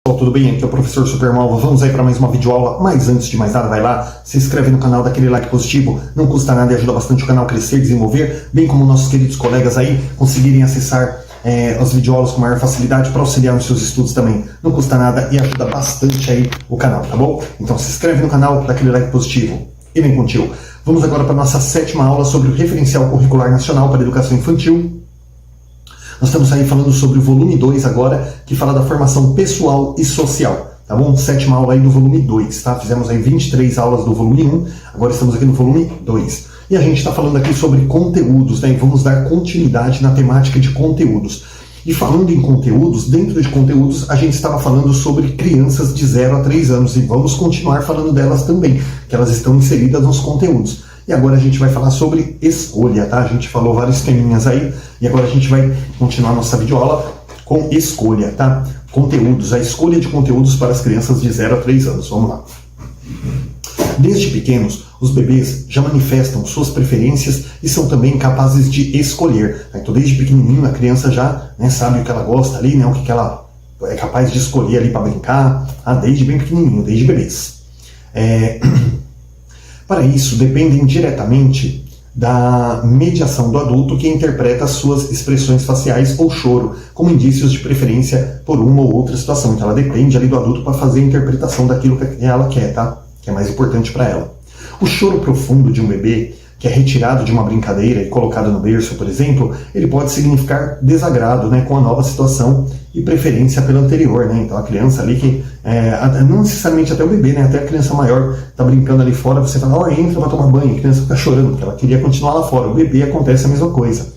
Tudo bem? Aqui é o professor Supermalva. Vamos aí para mais uma videoaula, mas antes de mais nada, vai lá, se inscreve no canal, dá aquele like positivo, não custa nada e ajuda bastante o canal a crescer, desenvolver, bem como nossos queridos colegas aí conseguirem acessar as videoaulas com maior facilidade para auxiliar nos seus estudos também. Não custa nada e ajuda bastante aí o canal, tá bom? Então se inscreve no canal, dá aquele like positivo e vem contigo. Vamos agora para a nossa 7ª aula sobre o Referencial Curricular Nacional para a Educação Infantil. Nós estamos aí falando sobre o volume 2 agora, que fala da formação pessoal e social, tá bom? 7ª aula aí do volume 2, tá? Fizemos aí 23 aulas do volume 1, agora estamos aqui no volume 2. E a gente está falando aqui sobre conteúdos, né? E vamos dar continuidade na temática de conteúdos. E falando em conteúdos, dentro de conteúdos, a gente estava falando sobre crianças de 0 a 3 anos, e vamos continuar falando delas também, que elas estão inseridas nos conteúdos. E agora a gente vai falar sobre escolha, tá? A gente falou vários teminhas aí, e agora a gente vai continuar nossa videoaula com escolha, tá? Conteúdos, a escolha de conteúdos para as crianças de 0 a 3 anos. Vamos lá. Desde pequenos, os bebês já manifestam suas preferências e são também capazes de escolher. Então, desde pequenininho, a criança já sabe o que ela gosta ali, né? O que ela é capaz de escolher ali para brincar, desde bem pequenininho, desde bebês. Para isso, dependem diretamente da mediação do adulto, que interpreta suas expressões faciais ou choro como indícios de preferência por uma ou outra situação. Então ela depende ali do adulto para fazer a interpretação daquilo que ela quer, tá? Que é mais importante para ela. O choro profundo de um bebê, que é retirado de uma brincadeira e colocado no berço, por exemplo, ele pode significar desagrado, né, com a nova situação e preferência pela anterior, né? Então a criança ali que, não necessariamente até o bebê, né, até a criança maior está brincando ali fora, você fala, entra para tomar banho, a criança fica chorando, porque ela queria continuar lá fora. O bebê acontece a mesma coisa.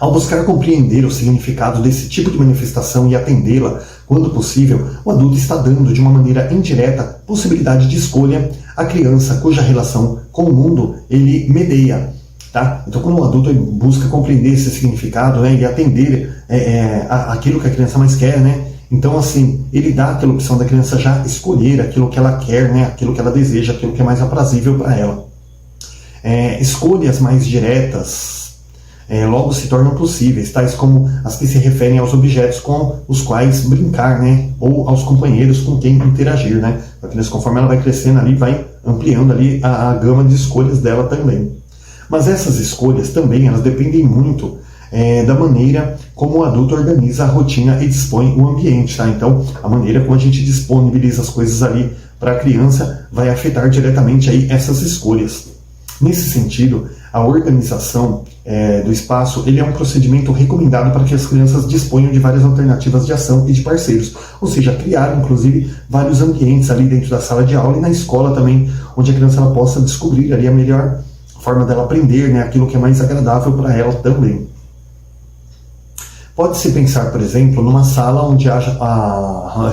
Ao buscar compreender o significado desse tipo de manifestação e atendê-la quando possível, o adulto está dando, de uma maneira indireta, possibilidade de escolha à criança cuja relação com o mundo ele medeia. Tá? Então, quando o adulto busca compreender esse significado, né, e atender aquilo que a criança mais quer, né, então, assim, ele dá aquela opção da criança já escolher aquilo que ela quer, né, aquilo que ela deseja, aquilo que é mais aprazível para ela. Escolhas mais diretas logo se tornam possíveis, tais como as que se referem aos objetos com os quais brincar, né, ou aos companheiros com quem interagir, né. A criança, conforme ela vai crescendo ali, vai ampliando ali a gama de escolhas dela também. Mas essas escolhas também, elas dependem muito da maneira como o adulto organiza a rotina e dispõe o ambiente, tá? Então, a maneira como a gente disponibiliza as coisas ali para a criança vai afetar diretamente aí essas escolhas. Nesse sentido, a organização do espaço ele é um procedimento recomendado para que as crianças disponham de várias alternativas de ação e de parceiros, ou seja, criar inclusive vários ambientes ali dentro da sala de aula e na escola também, onde a criança ela possa descobrir ali a melhor forma dela aprender, né, aquilo que é mais agradável para ela também. Pode-se pensar, por exemplo, numa sala onde haja...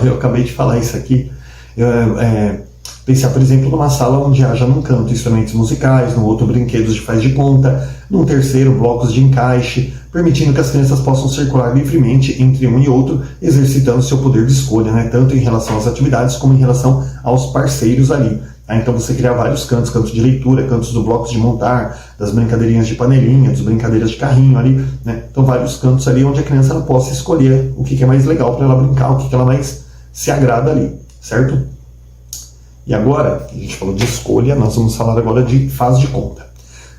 eu acabei de falar isso aqui. Pensar, por exemplo, numa sala onde haja num canto instrumentos musicais, no outro brinquedos de faz de conta, num terceiro blocos de encaixe, permitindo que as crianças possam circular livremente entre um e outro, exercitando seu poder de escolha, né, tanto em relação às atividades como em relação aos parceiros ali. Então você criar vários cantos, cantos de leitura, cantos do blocos de montar, das brincadeirinhas de panelinha, das brincadeiras de carrinho ali, né? Então vários cantos ali onde a criança ela possa escolher o que é mais legal para ela brincar, o que ela mais se agrada ali, certo? E agora, a gente falou de escolha, nós vamos falar agora de faz de conta.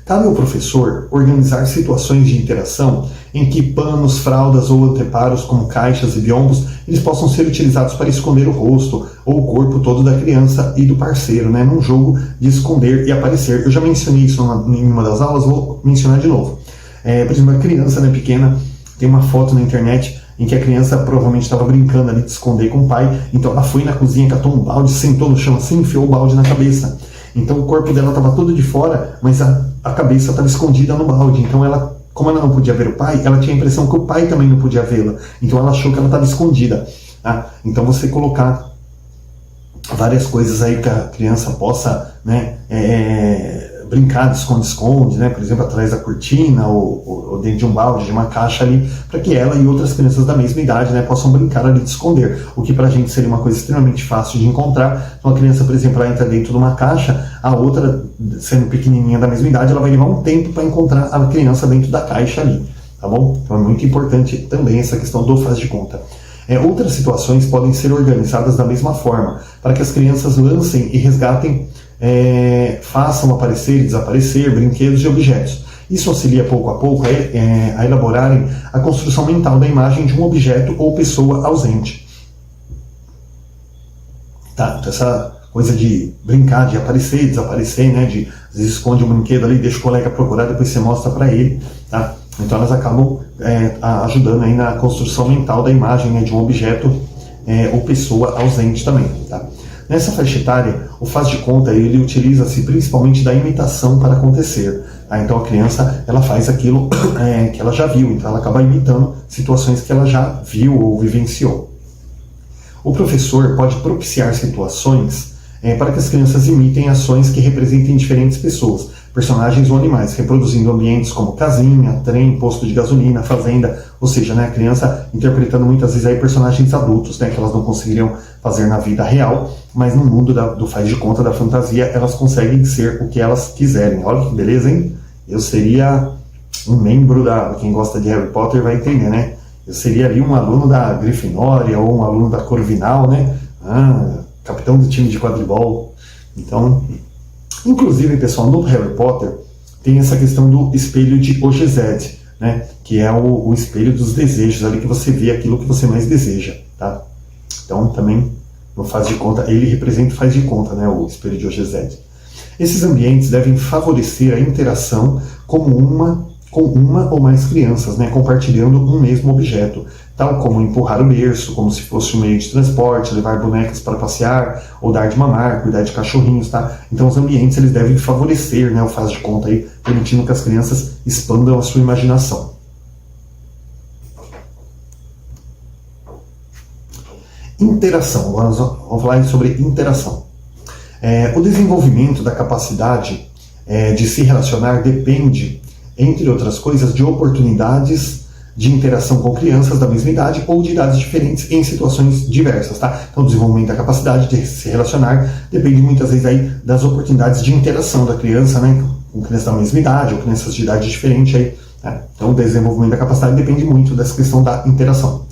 Cabe ao professor organizar situações de interação em que panos, fraldas ou anteparos, como caixas e biombos, eles possam ser utilizados para esconder o rosto ou o corpo todo da criança e do parceiro, né, num jogo de esconder e aparecer. Eu já mencionei isso em uma das aulas, vou mencionar de novo. Por exemplo, a criança, né, pequena, tem uma foto na internet em que a criança provavelmente estava brincando ali de esconder com o pai, então ela foi na cozinha, catou um balde, sentou no chão assim, enfiou o balde na cabeça. Então o corpo dela estava todo de fora, mas a cabeça estava escondida no balde. Então ela, como ela não podia ver o pai, ela tinha a impressão que o pai também não podia vê-la. Então ela achou que ela estava escondida. Tá? Então você colocar várias coisas aí que a criança possa, né, brincar de esconde-esconde, né, por exemplo, atrás da cortina ou dentro de um balde, de uma caixa ali, para que ela e outras crianças da mesma idade, né, possam brincar ali de esconder, o que para a gente seria uma coisa extremamente fácil de encontrar. Então a criança, por exemplo, ela entra dentro de uma caixa, a outra, sendo pequenininha da mesma idade, ela vai levar um tempo para encontrar a criança dentro da caixa ali, tá bom? Então é muito importante também essa questão do faz de conta. Outras situações podem ser organizadas da mesma forma, para que as crianças lancem e resgatem, façam aparecer e desaparecer brinquedos e objetos. Isso auxilia pouco a pouco a elaborarem a construção mental da imagem de um objeto ou pessoa ausente. Tá? Então essa coisa de brincar, de aparecer e desaparecer, né? Às vezes esconde um brinquedo ali, deixa o colega procurar, depois você mostra para ele. Tá? Então elas acabam ajudando aí na construção mental da imagem, né, de um objeto ou pessoa ausente também. Tá? Nessa faixa etária, o faz de conta ele utiliza-se principalmente da imitação para acontecer. Tá? Então a criança ela faz aquilo que ela já viu, então ela acaba imitando situações que ela já viu ou vivenciou. O professor pode propiciar situações para que as crianças imitem ações que representem diferentes pessoas, personagens ou animais, reproduzindo ambientes como casinha, trem, posto de gasolina, fazenda, ou seja, né, a criança interpretando muitas vezes aí personagens adultos, né, que elas não conseguiriam fazer na vida real, mas no mundo do faz de conta, da fantasia, elas conseguem ser o que elas quiserem. Olha que beleza, hein? Eu seria um membro quem gosta de Harry Potter vai entender, né? Eu seria ali um aluno da Grifinória ou um aluno da Corvinal, né? Capitão do time de quadribol. Então, inclusive, pessoal, no Harry Potter tem essa questão do espelho de Ogezed, né? Que é o espelho dos desejos, ali que você vê aquilo que você mais deseja, tá? Então, também, no faz de conta, ele representa o faz de conta, né? O espelho de Ogezed. Esses ambientes devem favorecer a interação com uma ou mais crianças, né, compartilhando um mesmo objeto, tal como empurrar o berço, como se fosse um meio de transporte, levar bonecas para passear, ou dar de mamar, cuidar de cachorrinhos, tá? Então os ambientes eles devem favorecer, né, o faz de conta aí, permitindo que as crianças expandam a sua imaginação. Interação, vamos falar sobre interação. O desenvolvimento da capacidade de se relacionar depende, entre outras coisas, de oportunidades de interação com crianças da mesma idade ou de idades diferentes em situações diversas, tá? Então, o desenvolvimento da capacidade de se relacionar depende muitas vezes aí das oportunidades de interação da criança, né? Com crianças da mesma idade ou crianças de idade diferente aí, né? Então, o desenvolvimento da capacidade depende muito dessa questão da interação.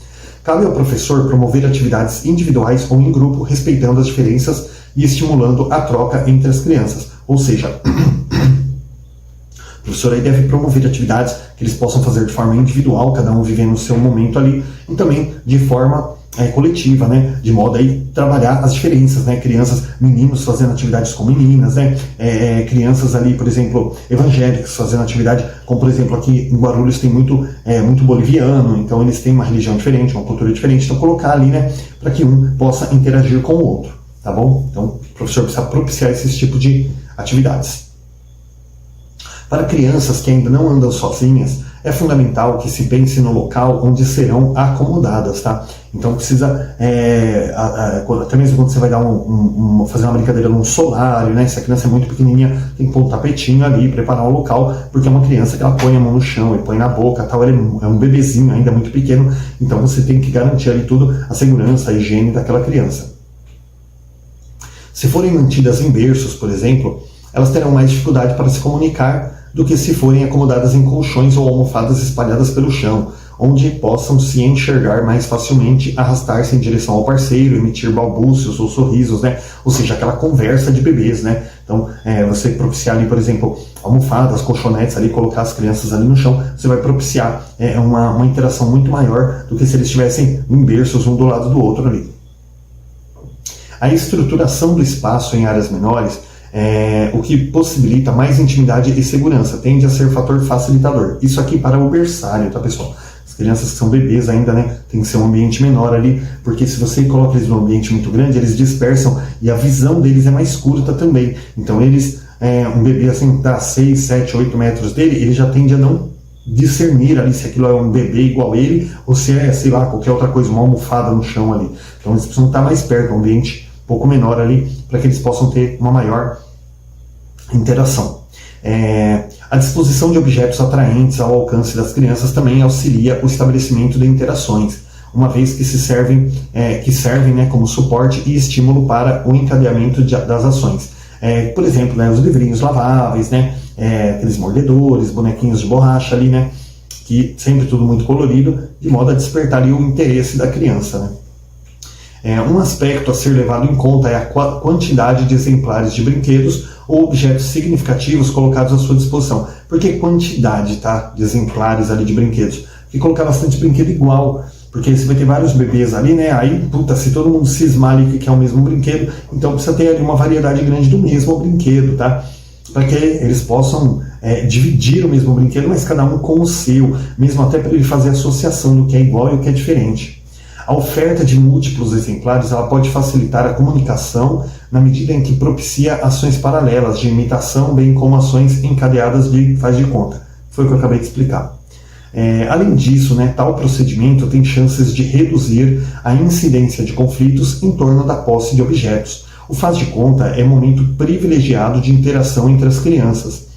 Cabe ao professor promover atividades individuais ou em grupo, respeitando as diferenças e estimulando a troca entre as crianças. Ou seja, o professor aí deve promover atividades que eles possam fazer de forma individual, cada um vivendo o seu momento ali, e também de forma coletiva, né? De modo a trabalhar as diferenças, né? Crianças, meninos fazendo atividades com meninas, né? Crianças ali, por exemplo, evangélicos fazendo atividade, como por exemplo aqui em Guarulhos tem muito boliviano, então eles têm uma religião diferente, uma cultura diferente, então colocar ali, né? Para que um possa interagir com o outro, tá bom? Então o professor precisa propiciar esses tipos de atividades. Para crianças que ainda não andam sozinhas, é fundamental que se pense no local onde serão acomodadas, tá? Então precisa, até mesmo quando você vai dar fazer uma brincadeira num solário, né? Se a criança é muito pequenininha, tem que pôr um tapetinho ali, preparar o local, porque é uma criança que ela põe a mão no chão e põe na boca, tal, ela é um bebezinho ainda muito pequeno, então você tem que garantir ali tudo, a segurança, a higiene daquela criança. Se forem mantidas em berços, por exemplo, elas terão mais dificuldade para se comunicar do que se forem acomodadas em colchões ou almofadas espalhadas pelo chão, onde possam se enxergar mais facilmente, arrastar-se em direção ao parceiro, emitir balbúcios ou sorrisos, né? Ou seja, aquela conversa de bebês, né? Então, você propiciar ali, por exemplo, almofadas, colchonetes ali, colocar as crianças ali no chão, você vai propiciar uma interação muito maior do que se eles estivessem em berços um do lado do outro ali. A estruturação do espaço em áreas menores o que possibilita mais intimidade e segurança, tende a ser fator facilitador. Isso aqui para o berçário, tá, pessoal? As crianças que são bebês ainda, né, tem que ser um ambiente menor ali, porque se você coloca eles num ambiente muito grande, eles dispersam e a visão deles é mais curta também. Então eles, um bebê assim, tá 6, 7, 8 metros dele, ele já tende a não discernir ali se aquilo é um bebê igual a ele, ou se é, sei lá, qualquer outra coisa, uma almofada no chão ali. Então eles precisam estar mais perto, um ambiente um pouco menor ali, para que eles possam ter uma maior interação. A disposição de objetos atraentes ao alcance das crianças também auxilia o estabelecimento de interações, uma vez que servem, né, como suporte e estímulo para o encadeamento das ações. Por exemplo, né, os livrinhos laváveis, né, aqueles mordedores, bonequinhos de borracha ali, né, que sempre tudo muito colorido, de modo a despertar ali o interesse da criança, né? Um aspecto a ser levado em conta é a quantidade de exemplares de brinquedos ou objetos significativos colocados à sua disposição. Por que quantidade, tá, de exemplares ali de brinquedos? Porque colocar bastante brinquedo igual, porque você vai ter vários bebês ali, né? Aí, se todo mundo cismar ali que é o mesmo brinquedo, então precisa ter ali uma variedade grande do mesmo brinquedo, tá? Para que eles possam dividir o mesmo brinquedo, mas cada um com o seu, mesmo até para ele fazer associação do que é igual e o que é diferente. A oferta de múltiplos exemplares ela pode facilitar a comunicação na medida em que propicia ações paralelas de imitação, bem como ações encadeadas de faz de conta. Foi o que eu acabei de explicar. Além disso, né, tal procedimento tem chances de reduzir a incidência de conflitos em torno da posse de objetos. O faz de conta é momento privilegiado de interação entre as crianças.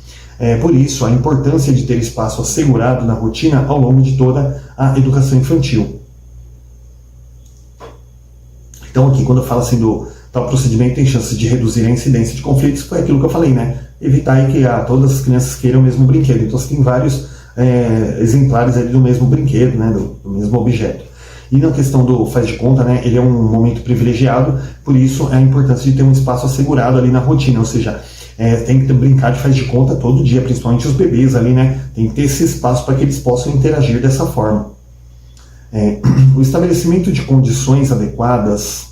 Por isso, a importância de ter espaço assegurado na rotina ao longo de toda a educação infantil. Então aqui, quando eu falo assim do tal procedimento, tem chance de reduzir a incidência de conflitos, foi aquilo que eu falei, né? Evitar que todas as crianças queiram o mesmo brinquedo. Então você tem vários exemplares ali do mesmo brinquedo, né? Do mesmo objeto. E na questão do faz de conta, né? Ele é um momento privilegiado, por isso a importância de ter um espaço assegurado ali na rotina, ou seja, tem que brincar de faz de conta todo dia, principalmente os bebês ali, né? Tem que ter esse espaço para que eles possam interagir dessa forma. O estabelecimento de condições adequadas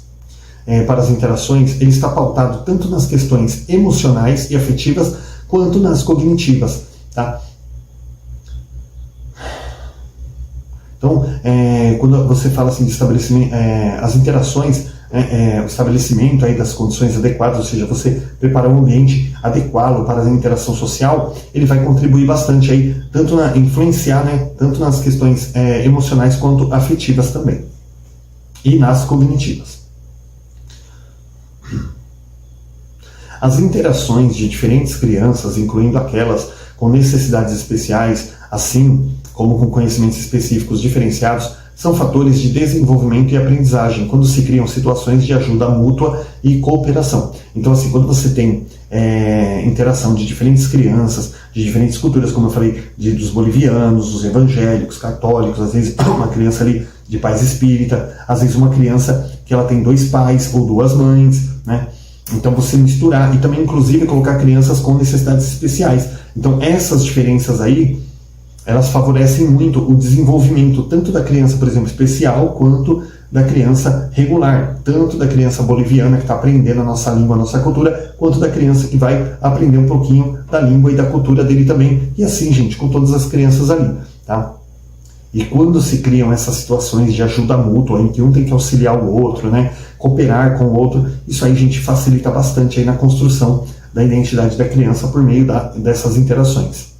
para as interações, ele está pautado tanto nas questões emocionais e afetivas, quanto nas cognitivas, tá? Então, quando você fala assim de estabelecimento, as interações, o estabelecimento aí das condições adequadas, ou seja, você preparar um ambiente adequado para a interação social, ele vai contribuir bastante aí, influenciar, né, tanto nas questões emocionais quanto afetivas também, e nas cognitivas. As interações de diferentes crianças, incluindo aquelas com necessidades especiais, assim como com conhecimentos específicos diferenciados, são fatores de desenvolvimento e aprendizagem, quando se criam situações de ajuda mútua e cooperação. Então, assim, quando você tem interação de diferentes crianças, de diferentes culturas, como eu falei, dos bolivianos, dos evangélicos, católicos, às vezes uma criança ali de pais espírita, às vezes uma criança que ela tem 2 pais ou 2 mães, né? Então você misturar e também inclusive colocar crianças com necessidades especiais. Então essas diferenças aí, elas favorecem muito o desenvolvimento tanto da criança, por exemplo, especial, quanto da criança regular, tanto da criança boliviana que está aprendendo a nossa língua, a nossa cultura, quanto da criança que vai aprender um pouquinho da língua e da cultura dele também. E assim, gente, com todas as crianças ali, tá? E quando se criam essas situações de ajuda mútua, em que um tem que auxiliar o outro, né, cooperar com o outro, isso aí, gente, facilita bastante aí na construção da identidade da criança por meio dessas interações.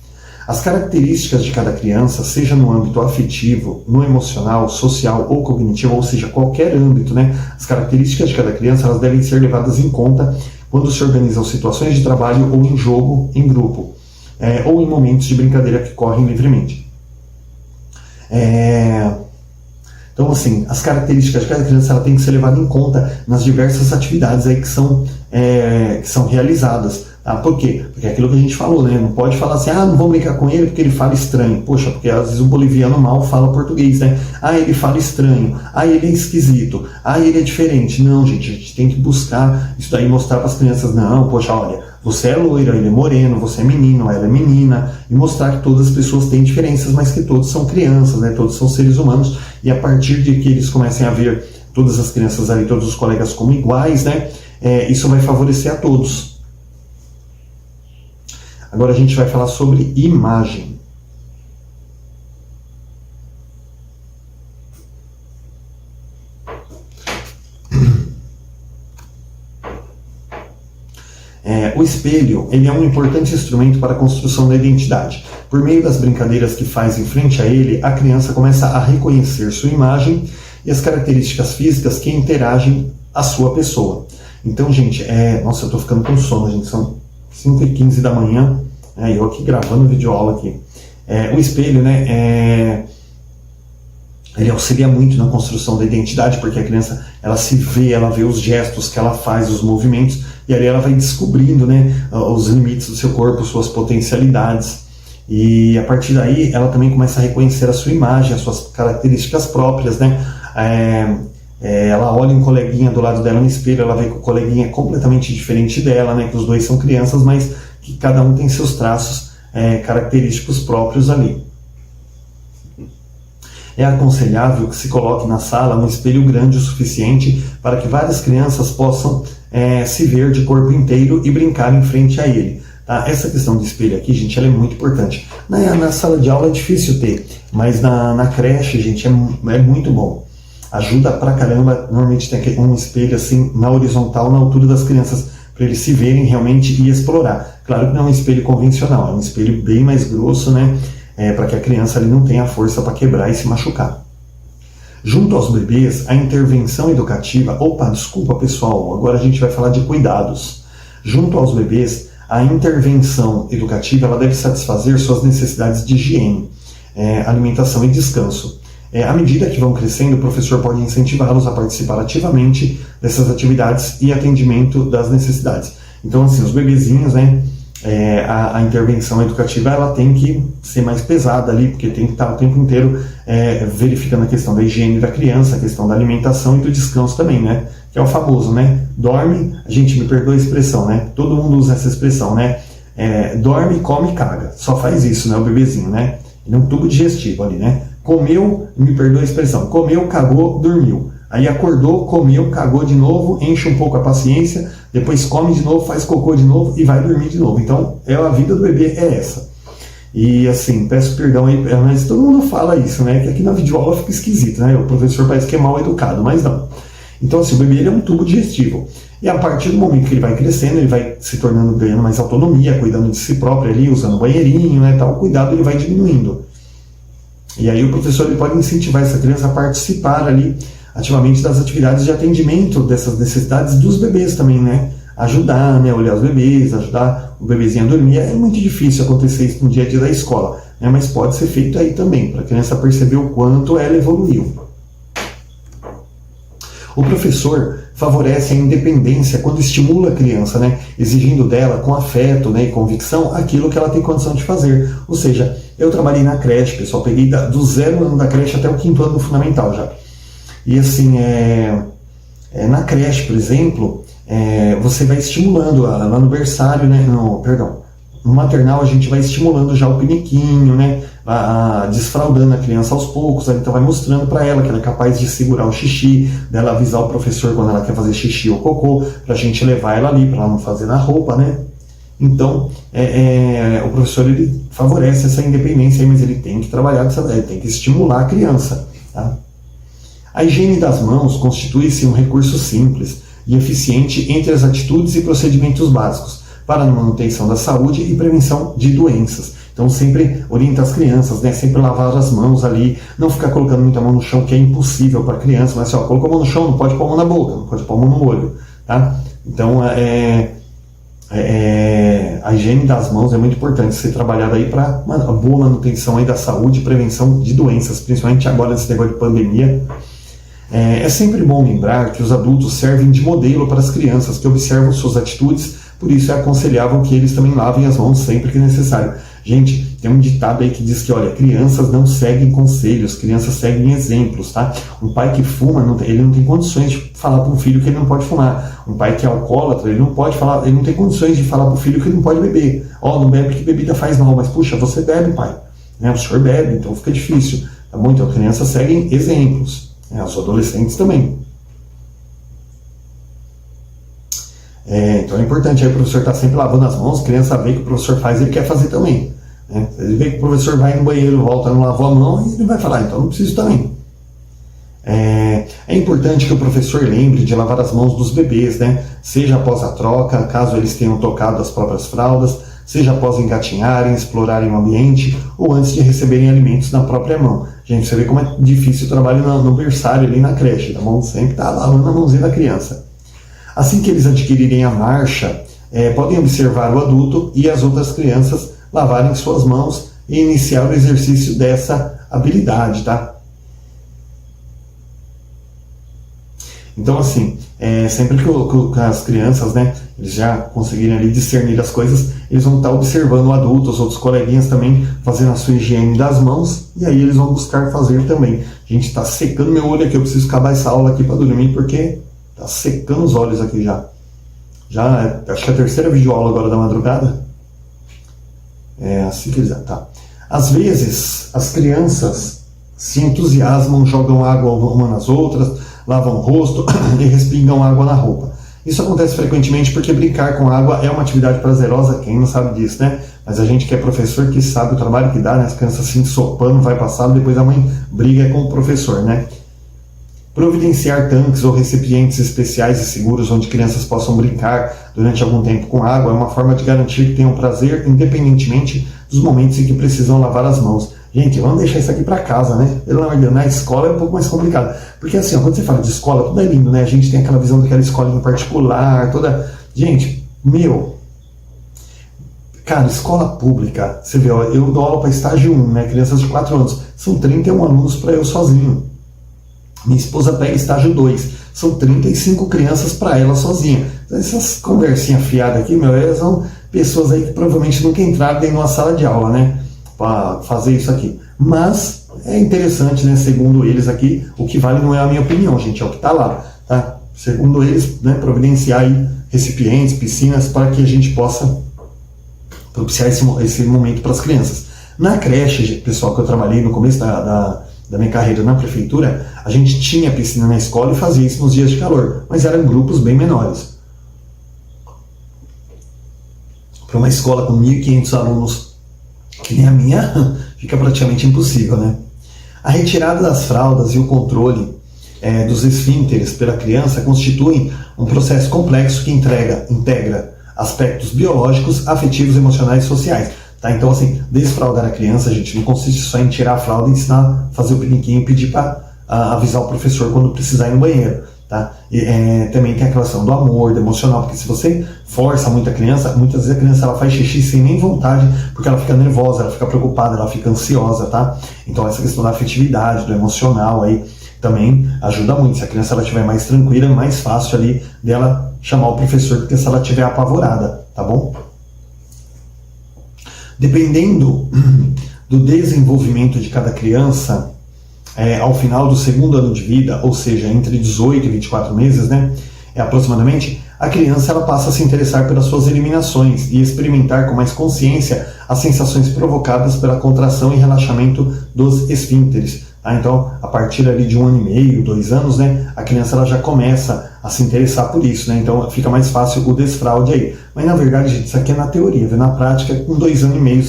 As características de cada criança, seja no âmbito afetivo, no emocional, social ou cognitivo, ou seja, qualquer âmbito, né, as características de cada criança, elas devem ser levadas em conta quando se organizam situações de trabalho ou em jogo em grupo, ou em momentos de brincadeira que correm livremente. Então, assim, as características de cada criança ela tem que ser levada em conta nas diversas atividades aí que são realizadas. Tá? Por quê? Porque é aquilo que a gente falou, né? Não pode falar assim, não vou brincar com ele porque ele fala estranho. Poxa, porque às vezes o boliviano mal fala português, né? Ele fala estranho. Ele é esquisito. Ele é diferente. Não, gente, a gente tem que buscar isso daí, mostrar para as crianças, não, poxa, olha, você é loiro, ele é moreno, você é menino, ela é menina, e mostrar que todas as pessoas têm diferenças, mas que todos são crianças, né? Todos são seres humanos, e a partir de que eles comecem a ver todas as crianças ali, todos os colegas como iguais, né? Isso vai favorecer a todos. Agora a gente vai falar sobre imagem. O espelho ele é um importante instrumento para a construção da identidade. Por meio das brincadeiras que faz em frente a ele, a criança começa a reconhecer sua imagem e as características físicas que interagem à sua pessoa. Então, gente, nossa, eu tô ficando com sono, gente, são 5h15 da manhã, eu aqui gravando videoaula aqui. O espelho, né, ele auxilia muito na construção da identidade, porque a criança, ela se vê, ela vê os gestos que ela faz, os movimentos, e ali ela vai descobrindo, né, os limites do seu corpo, suas potencialidades. E a partir daí ela também começa a reconhecer a sua imagem, as suas características próprias, né? Ela olha um coleguinha do lado dela no espelho, ela vê que o coleguinha é completamente diferente dela, né? Que os dois são crianças, mas que cada um tem seus traços característicos próprios ali. É aconselhável que se coloque na sala um espelho grande o suficiente para que várias crianças possam se ver de corpo inteiro e brincar em frente a ele. Tá? Essa questão de espelho aqui, gente, ela é muito importante. Na sala de aula é difícil ter, mas na creche, gente, é muito bom. Ajuda pra caramba. Normalmente tem um espelho assim na horizontal, na altura das crianças, para eles se verem realmente e explorar. Claro que não é um espelho convencional, é um espelho bem mais grosso, né? Para que a criança ali não tenha força para quebrar e se machucar. Junto aos bebês, a intervenção educativa... Opa, desculpa pessoal, agora a gente vai falar de cuidados. Junto aos bebês, a intervenção educativa ela deve satisfazer suas necessidades de higiene, alimentação e descanso. À medida que vão crescendo, o professor pode incentivá-los a participar ativamente dessas atividades e atendimento das necessidades. Então, assim, os bebezinhos, né? A intervenção educativa ela tem que ser mais pesada ali, porque tem que estar o tempo inteiro verificando a questão da higiene da criança, a questão da alimentação e do descanso também, né? Que é o famoso, né? Dorme, a gente me perdoa a expressão, né? Todo mundo usa essa expressão, né? Dorme, come e caga. Só faz isso, né? O bebezinho, né? Ele é um tubo digestivo ali, né? Comeu, me perdoa a expressão, comeu, cagou, dormiu. Aí acordou, comeu, cagou de novo, enche um pouco a paciência, depois come de novo, faz cocô de novo e vai dormir de novo. Então, a vida do bebê é essa. E assim, peço perdão aí, mas todo mundo fala isso, né? Que aqui na videoaula fica esquisito, né? O professor parece que é mal educado, mas não. Então, assim, o bebê ele é um tubo digestivo. E a partir do momento que ele vai crescendo, ele vai se tornando, ganhando mais autonomia, cuidando de si próprio ali, usando o banheirinho, né? Tal, o cuidado ele vai diminuindo. E aí o professor ele pode incentivar essa criança a participar ali ativamente das atividades de atendimento dessas necessidades dos bebês também, né? Ajudar, né? Olhar os bebês, ajudar o bebezinho a dormir. É muito difícil acontecer isso no dia a dia da escola, né? Mas pode ser feito aí também, para a criança perceber o quanto ela evoluiu. O professor favorece a independência quando estimula a criança, né? Exigindo dela com afeto, né? E convicção aquilo que ela tem condição de fazer. Ou seja, eu trabalhei na creche, pessoal, peguei do 0 ano da creche até o 5º ano do fundamental já. E assim, na creche, por exemplo, você vai estimulando, lá no berçário, né, no maternal a gente vai estimulando já o piniquinho, né, desfraldando a criança aos poucos, então vai mostrando para ela que ela é capaz de segurar o xixi, dela avisar o professor quando ela quer fazer xixi ou cocô, para a gente levar ela ali, para ela não fazer na roupa, né. Então, o professor ele favorece essa independência, mas ele tem que trabalhar, ele tem que estimular a criança, tá? A higiene das mãos constitui-se um recurso simples e eficiente entre as atitudes e procedimentos básicos para a manutenção da saúde e prevenção de doenças. Então sempre orienta as crianças, né? Sempre lavar as mãos ali, não ficar colocando muita mão no chão, que é impossível para a criança, mas colocou a mão no chão, não pode pôr a mão na boca, não pode pôr a mão no olho, tá? Então a higiene das mãos é muito importante ser trabalhada aí para a boa manutenção aí da saúde e prevenção de doenças, principalmente agora nesse negócio de pandemia. É sempre bom lembrar que os adultos servem de modelo para as crianças que observam suas atitudes, por isso é aconselhável que eles também lavem as mãos sempre que necessário. Gente, tem um ditado aí que diz que, olha, crianças não seguem conselhos, crianças seguem exemplos, tá? Um pai que fuma, ele não tem condições de falar para um filho que ele não pode fumar. Um pai que é alcoólatra, ele não tem condições de falar para o filho que ele não pode beber. Não bebe que bebida faz mal, mas puxa, você bebe, pai. Né? O senhor bebe, então fica difícil. Tá bom? Então crianças seguem exemplos. Os adolescentes também. Então é importante aí o professor estar sempre lavando as mãos, a criança vê que o professor faz, ele quer fazer também. Né? Ele vê que o professor vai no banheiro, volta, não lavou a mão, e ele vai falar, então não preciso também. É importante que o professor lembre de lavar as mãos dos bebês, né? Seja após a troca, caso eles tenham tocado as próprias fraldas, seja após engatinharem, explorarem o ambiente, ou antes de receberem alimentos na própria mão. Gente, você vê como é difícil o trabalho no berçário, ali na creche, tá bom? Sempre tá lavando a mãozinha da criança. Assim que eles adquirirem a marcha, podem observar o adulto e as outras crianças lavarem suas mãos e iniciar o exercício dessa habilidade, tá? Então, assim, sempre que as crianças, né, eles já conseguirem ali discernir as coisas, eles vão estar observando o adulto, os outros coleguinhas também, fazendo a sua higiene das mãos, e aí eles vão buscar fazer também. Gente, tá secando meu olho aqui, eu preciso acabar essa aula aqui para dormir, porque tá secando os olhos aqui já. Acho que é a terceira videoaula agora da madrugada. É assim que eles... Tá. Às vezes, as crianças se entusiasmam, jogam água uma nas outras, lavam o rosto e respingam água na roupa. Isso acontece frequentemente porque brincar com água é uma atividade prazerosa, quem não sabe disso, né? Mas a gente que é professor que sabe o trabalho que dá, né? As crianças se ensopando, vai passando, depois a mãe briga com o professor, né? Providenciar tanques ou recipientes especiais e seguros onde crianças possam brincar durante algum tempo com água é uma forma de garantir que tenham prazer independentemente dos momentos em que precisam lavar as mãos. Gente, vamos deixar isso aqui para casa, né? Pelo amor de Deus, na escola é um pouco mais complicado. Porque assim, ó, quando você fala de escola, tudo é lindo, né? A gente tem aquela visão daquela escola em particular, toda... Gente, cara, escola pública, você vê, ó, eu dou aula para estágio 1, né? Crianças de 4 anos. São 31 alunos para eu sozinho. Minha esposa pega estágio 2. São 35 crianças para ela sozinha. Então, essas conversinhas fiadas aqui, elas são pessoas aí que provavelmente nunca entraram dentro de uma sala de aula, né? Para fazer isso aqui. Mas é interessante, né? Segundo eles aqui, o que vale não é a minha opinião, gente, é o que está lá, tá? Segundo eles, né, providenciar aí recipientes, piscinas, para que a gente possa propiciar esse momento para as crianças. Na creche, pessoal, que eu trabalhei no começo da minha carreira na prefeitura, a gente tinha piscina na escola e fazia isso nos dias de calor, mas eram grupos bem menores. Para uma escola com 1.500 alunos, que nem a minha, fica praticamente impossível, né? A retirada das fraldas e o controle dos esfínteres pela criança constituem um processo complexo que integra aspectos biológicos, afetivos, emocionais e sociais. Tá? Então, assim, desfraldar a criança, a gente não consiste só em tirar a fralda e ensinar a fazer o piniquinho e pedir para avisar o professor quando precisar ir no banheiro. Tá? E, também tem a questão do amor, do emocional, porque se você força muito a criança, muitas vezes a criança ela faz xixi sem nem vontade, porque ela fica nervosa, ela fica preocupada, ela fica ansiosa, tá? Então essa questão da afetividade, do emocional aí, também ajuda muito. Se a criança ela estiver mais tranquila, é mais fácil ali dela chamar o professor, porque se ela estiver apavorada, tá bom? Dependendo do desenvolvimento de cada criança, ao final do segundo ano de vida, ou seja, entre 18 e 24 meses, né, aproximadamente, a criança ela passa a se interessar pelas suas eliminações e experimentar com mais consciência as sensações provocadas pela contração e relaxamento dos esfínteres. Tá? Então, a partir ali de 1 ano e meio, 2 anos, né, a criança ela já começa a se interessar por isso, né? Então fica mais fácil o desfraude aí. Mas na verdade, gente, isso aqui é na teoria, na prática, com 2 anos e meio,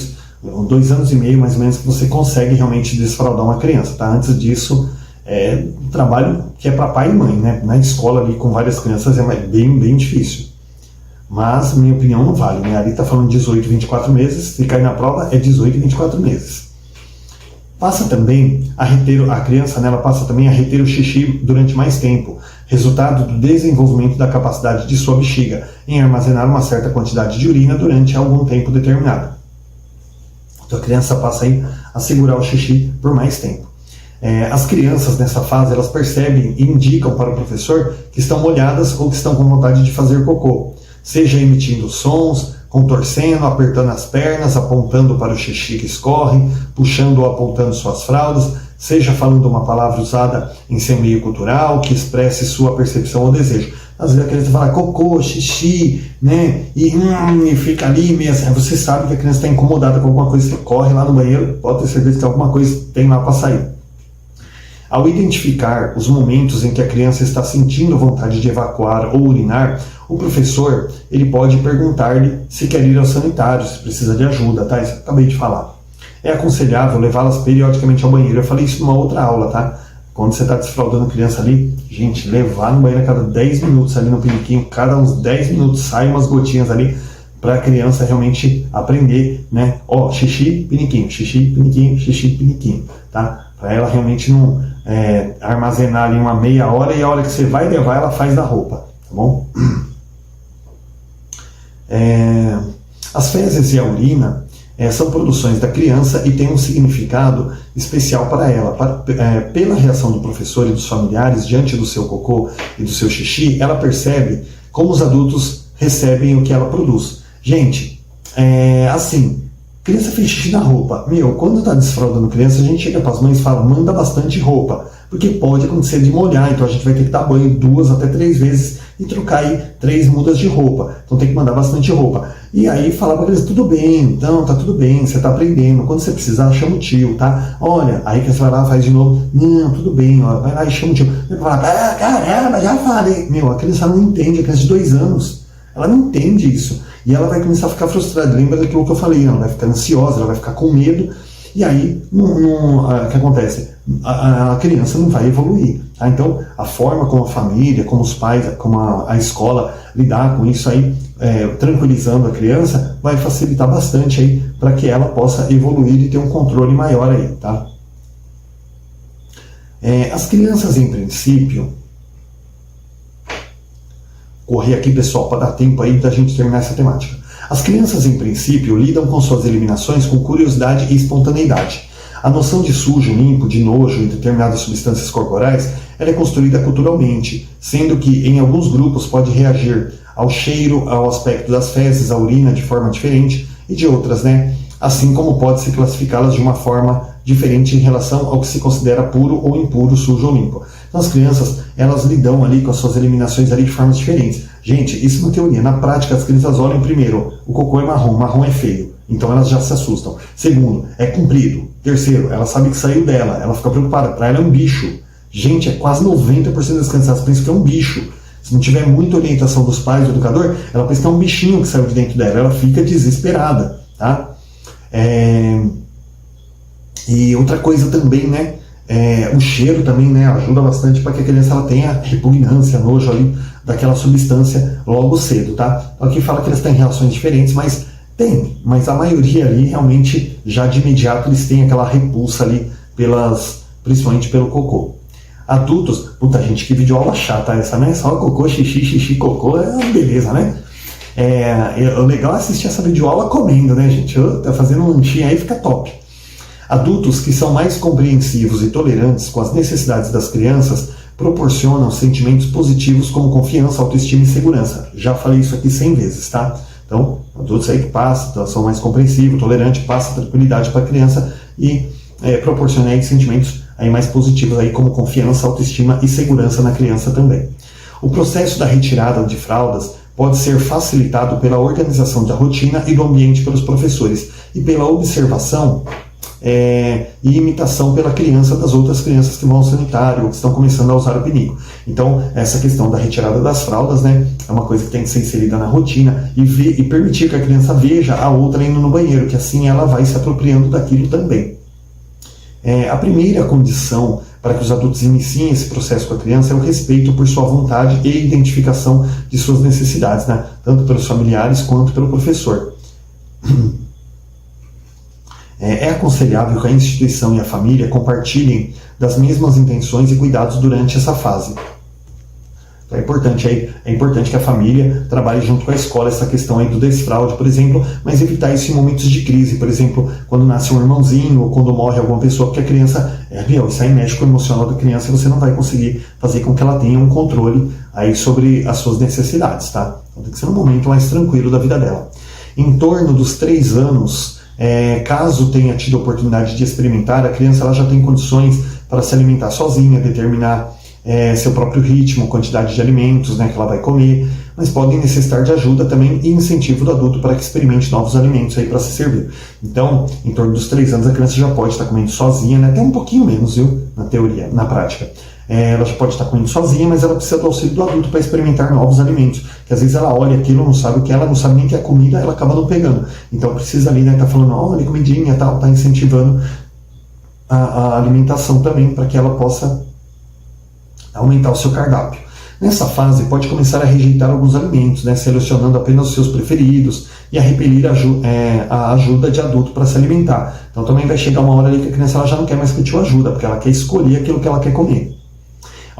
2 anos e meio mais ou menos, que você consegue realmente desfraudar uma criança, tá? Antes disso, é um trabalho que é para pai e mãe, né? Na escola ali com várias crianças é bem difícil. Mas, minha opinião, não vale, né? Ali tá falando 18 e 24 meses, se cair na prova é 18 e 24 meses. Passa também a criança, né, ela passa também a reter o xixi durante mais tempo, resultado do desenvolvimento da capacidade de sua bexiga em armazenar uma certa quantidade de urina durante algum tempo determinado. Então a criança passa aí a segurar o xixi por mais tempo. As crianças nessa fase, elas percebem e indicam para o professor que estão molhadas ou que estão com vontade de fazer cocô, seja emitindo sons, contorcendo, apertando as pernas, apontando para o xixi que escorre, puxando ou apontando suas fraldas, seja falando uma palavra usada em seu meio cultural que expresse sua percepção ou desejo. Às vezes a criança fala cocô, xixi, né? E fica ali mesmo. Você sabe que a criança está incomodada com alguma coisa, você corre lá no banheiro, pode ter certeza que alguma coisa tem lá para sair. Ao identificar os momentos em que a criança está sentindo vontade de evacuar ou urinar, o professor ele pode perguntar-lhe se quer ir ao sanitário, se precisa de ajuda, tá? Isso eu acabei de falar. É aconselhável levá-las periodicamente ao banheiro. Eu falei isso numa outra aula, tá? Quando você está desfraudando criança ali, gente, levar no banheiro a cada 10 minutos ali no piniquinho, cada uns 10 minutos sai umas gotinhas ali para a criança realmente aprender, né? Ó, xixi, piniquinho, xixi, piniquinho, tá? Para ela realmente não armazenar ali uma meia hora e a hora que você vai levar ela faz da roupa, tá bom? As fezes e a urina são produções da criança e têm um significado especial para ela. Pela reação do professor e dos familiares diante do seu cocô e do seu xixi, ela percebe como os adultos recebem o que ela produz. Gente, assim, criança fez xixi na roupa. Quando tá desfraldando criança, a gente chega para as mães e fala, manda bastante roupa, porque pode acontecer de molhar, então a gente vai ter que dar banho 2 até 3 vezes e trocar aí 3 mudas de roupa. Então tem que mandar bastante roupa. E aí falar para eles, tudo bem, então tá tudo bem, você tá aprendendo, quando você precisar, chama o tio, tá? Olha, aí que você vai lá, faz de novo, não, tudo bem, ó, vai lá e chama o tio. Ele vai falar, caramba, já falei. A criança não entende, a criança de 2 anos, ela não entende isso. E ela vai começar a ficar frustrada, lembra daquilo que eu falei, ela vai ficar ansiosa, ela vai ficar com medo, e aí o que acontece? A criança não vai evoluir. Tá? Então, a forma como a família, como os pais, como a escola lidar com isso aí, tranquilizando a criança, vai facilitar bastante aí para que ela possa evoluir e ter um controle maior aí. Tá? As crianças, em princípio, correr aqui, pessoal, para dar tempo aí da gente terminar essa temática. As crianças, em princípio, lidam com suas eliminações com curiosidade e espontaneidade. A noção de sujo, limpo, de nojo e determinadas substâncias corporais, ela é construída culturalmente, sendo que em alguns grupos pode reagir ao cheiro, ao aspecto das fezes, à urina de forma diferente e de outras, né? Assim como pode-se classificá-las de uma forma diferente em relação ao que se considera puro ou impuro, sujo ou limpo. Então as crianças, elas lidam ali com as suas eliminações ali de formas diferentes. Gente, isso é uma teoria. Na prática, as crianças olham primeiro, o cocô é marrom é feio. Então elas já se assustam. Segundo, é comprido. Terceiro, ela sabe que saiu dela, ela fica preocupada, para ela é um bicho. Gente, quase 90% das crianças pensam que é um bicho. Se não tiver muita orientação dos pais, do educador, ela pensa que é um bichinho que saiu de dentro dela, ela fica desesperada, tá? E outra coisa também, né? O cheiro também, né, ajuda bastante para que a criança ela tenha repugnância, nojo ali daquela substância logo cedo, tá? Então aqui fala que eles têm reações diferentes, mas a maioria ali realmente já de imediato eles têm aquela repulsa ali principalmente pelo cocô. Adultos, puta gente, que videoaula chata essa, né? Só cocô, xixi, cocô, é uma beleza, né? O legal é assistir essa videoaula comendo, né, gente? Tá fazendo um lanchinho aí, fica top. Adultos que são mais compreensivos e tolerantes com as necessidades das crianças proporcionam sentimentos positivos como confiança, autoestima e segurança. Já falei isso aqui 100 vezes, tá? Então, adultos aí que são mais compreensivos, tolerantes, passam tranquilidade para a criança e proporcionam aí sentimentos aí mais positivos aí como confiança, autoestima e segurança na criança também. O processo da retirada de fraldas pode ser facilitado pela organização da rotina e do ambiente pelos professores e pela observação e imitação pela criança das outras crianças que vão ao sanitário ou que estão começando a usar o pinico. Então, essa questão da retirada das fraldas, né, é uma coisa que tem que ser inserida na rotina e permitir que a criança veja a outra indo no banheiro, que assim ela vai se apropriando daquilo também. A primeira condição para que os adultos iniciem esse processo com a criança é o respeito por sua vontade e identificação de suas necessidades, né, tanto pelos familiares quanto pelo professor. É aconselhável que a instituição e a família compartilhem das mesmas intenções e cuidados durante essa fase. Então é importante que a família trabalhe junto com a escola essa questão aí do desfraude, por exemplo, mas evitar isso em momentos de crise, por exemplo, quando nasce um irmãozinho ou quando morre alguma pessoa, porque a criança, isso aí mexe com o emocional da criança e você não vai conseguir fazer com que ela tenha um controle aí sobre as suas necessidades, tá? Então tem que ser um momento mais tranquilo da vida dela. Em torno dos 3 anos, caso tenha tido a oportunidade de experimentar, a criança ela já tem condições para se alimentar sozinha, determinar seu próprio ritmo, quantidade de alimentos, né, que ela vai comer, mas podem necessitar de ajuda também e incentivo do adulto para que experimente novos alimentos aí para se servir. Então, em torno dos 3 anos, a criança já pode estar comendo sozinha, né, até um pouquinho menos, viu, na teoria, na prática. Ela já pode estar comendo sozinha, mas ela precisa do auxílio do adulto para experimentar novos alimentos, que às vezes ela olha aquilo, não sabe o que ela não sabe nem que é comida, ela acaba não pegando. Então precisa ali, né, tá falando, olha, comidinha, tal, tá incentivando a alimentação também para que ela possa aumentar o seu cardápio. Nessa fase, pode começar a rejeitar alguns alimentos, né, selecionando apenas os seus preferidos e a repelir a ajuda de adulto para se alimentar. Então também vai chegar uma hora ali que a criança ela já não quer mais que o tio ajuda, porque ela quer escolher aquilo que ela quer comer.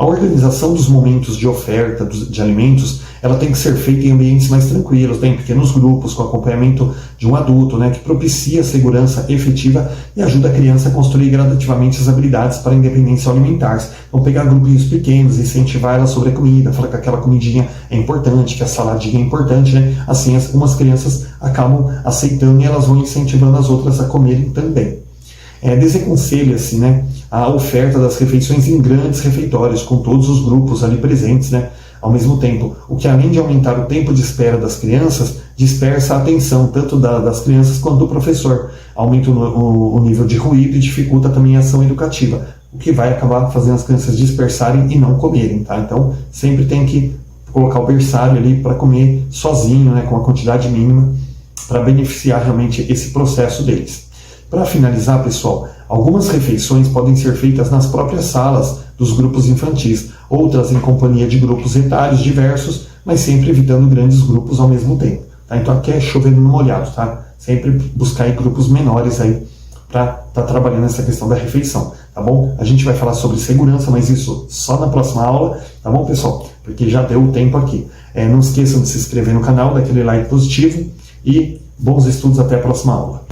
A organização dos momentos de oferta de alimentos, ela tem que ser feita em ambientes mais tranquilos, em pequenos grupos, com acompanhamento de um adulto, né, que propicia a segurança efetiva e ajuda a criança a construir gradativamente as habilidades para a independência alimentar. Então, pegar grupinhos pequenos, incentivar ela sobre a comida, falar que aquela comidinha é importante, que a saladinha é importante, né? Assim, algumas crianças acabam aceitando e elas vão incentivando as outras a comerem também. Desaconselha-se, né, a oferta das refeições em grandes refeitórios, com todos os grupos ali presentes, né, ao mesmo tempo, o que além de aumentar o tempo de espera das crianças, dispersa a atenção tanto das crianças quanto do professor, aumenta o nível de ruído e dificulta também a ação educativa, o que vai acabar fazendo as crianças dispersarem e não comerem, tá? Então, sempre tem que colocar o berçário ali para comer sozinho, né, com a quantidade mínima, para beneficiar realmente esse processo deles. Para finalizar, pessoal, algumas refeições podem ser feitas nas próprias salas dos grupos infantis, outras em companhia de grupos etários diversos, mas sempre evitando grandes grupos ao mesmo tempo. Tá? Então aqui é chovendo no molhado, tá? Sempre buscar aí grupos menores aí para estar trabalhando essa questão da refeição, tá bom? A gente vai falar sobre segurança, mas isso só na próxima aula, tá bom, pessoal? Porque já deu o tempo aqui. Não esqueçam de se inscrever no canal, daquele like positivo e bons estudos até a próxima aula.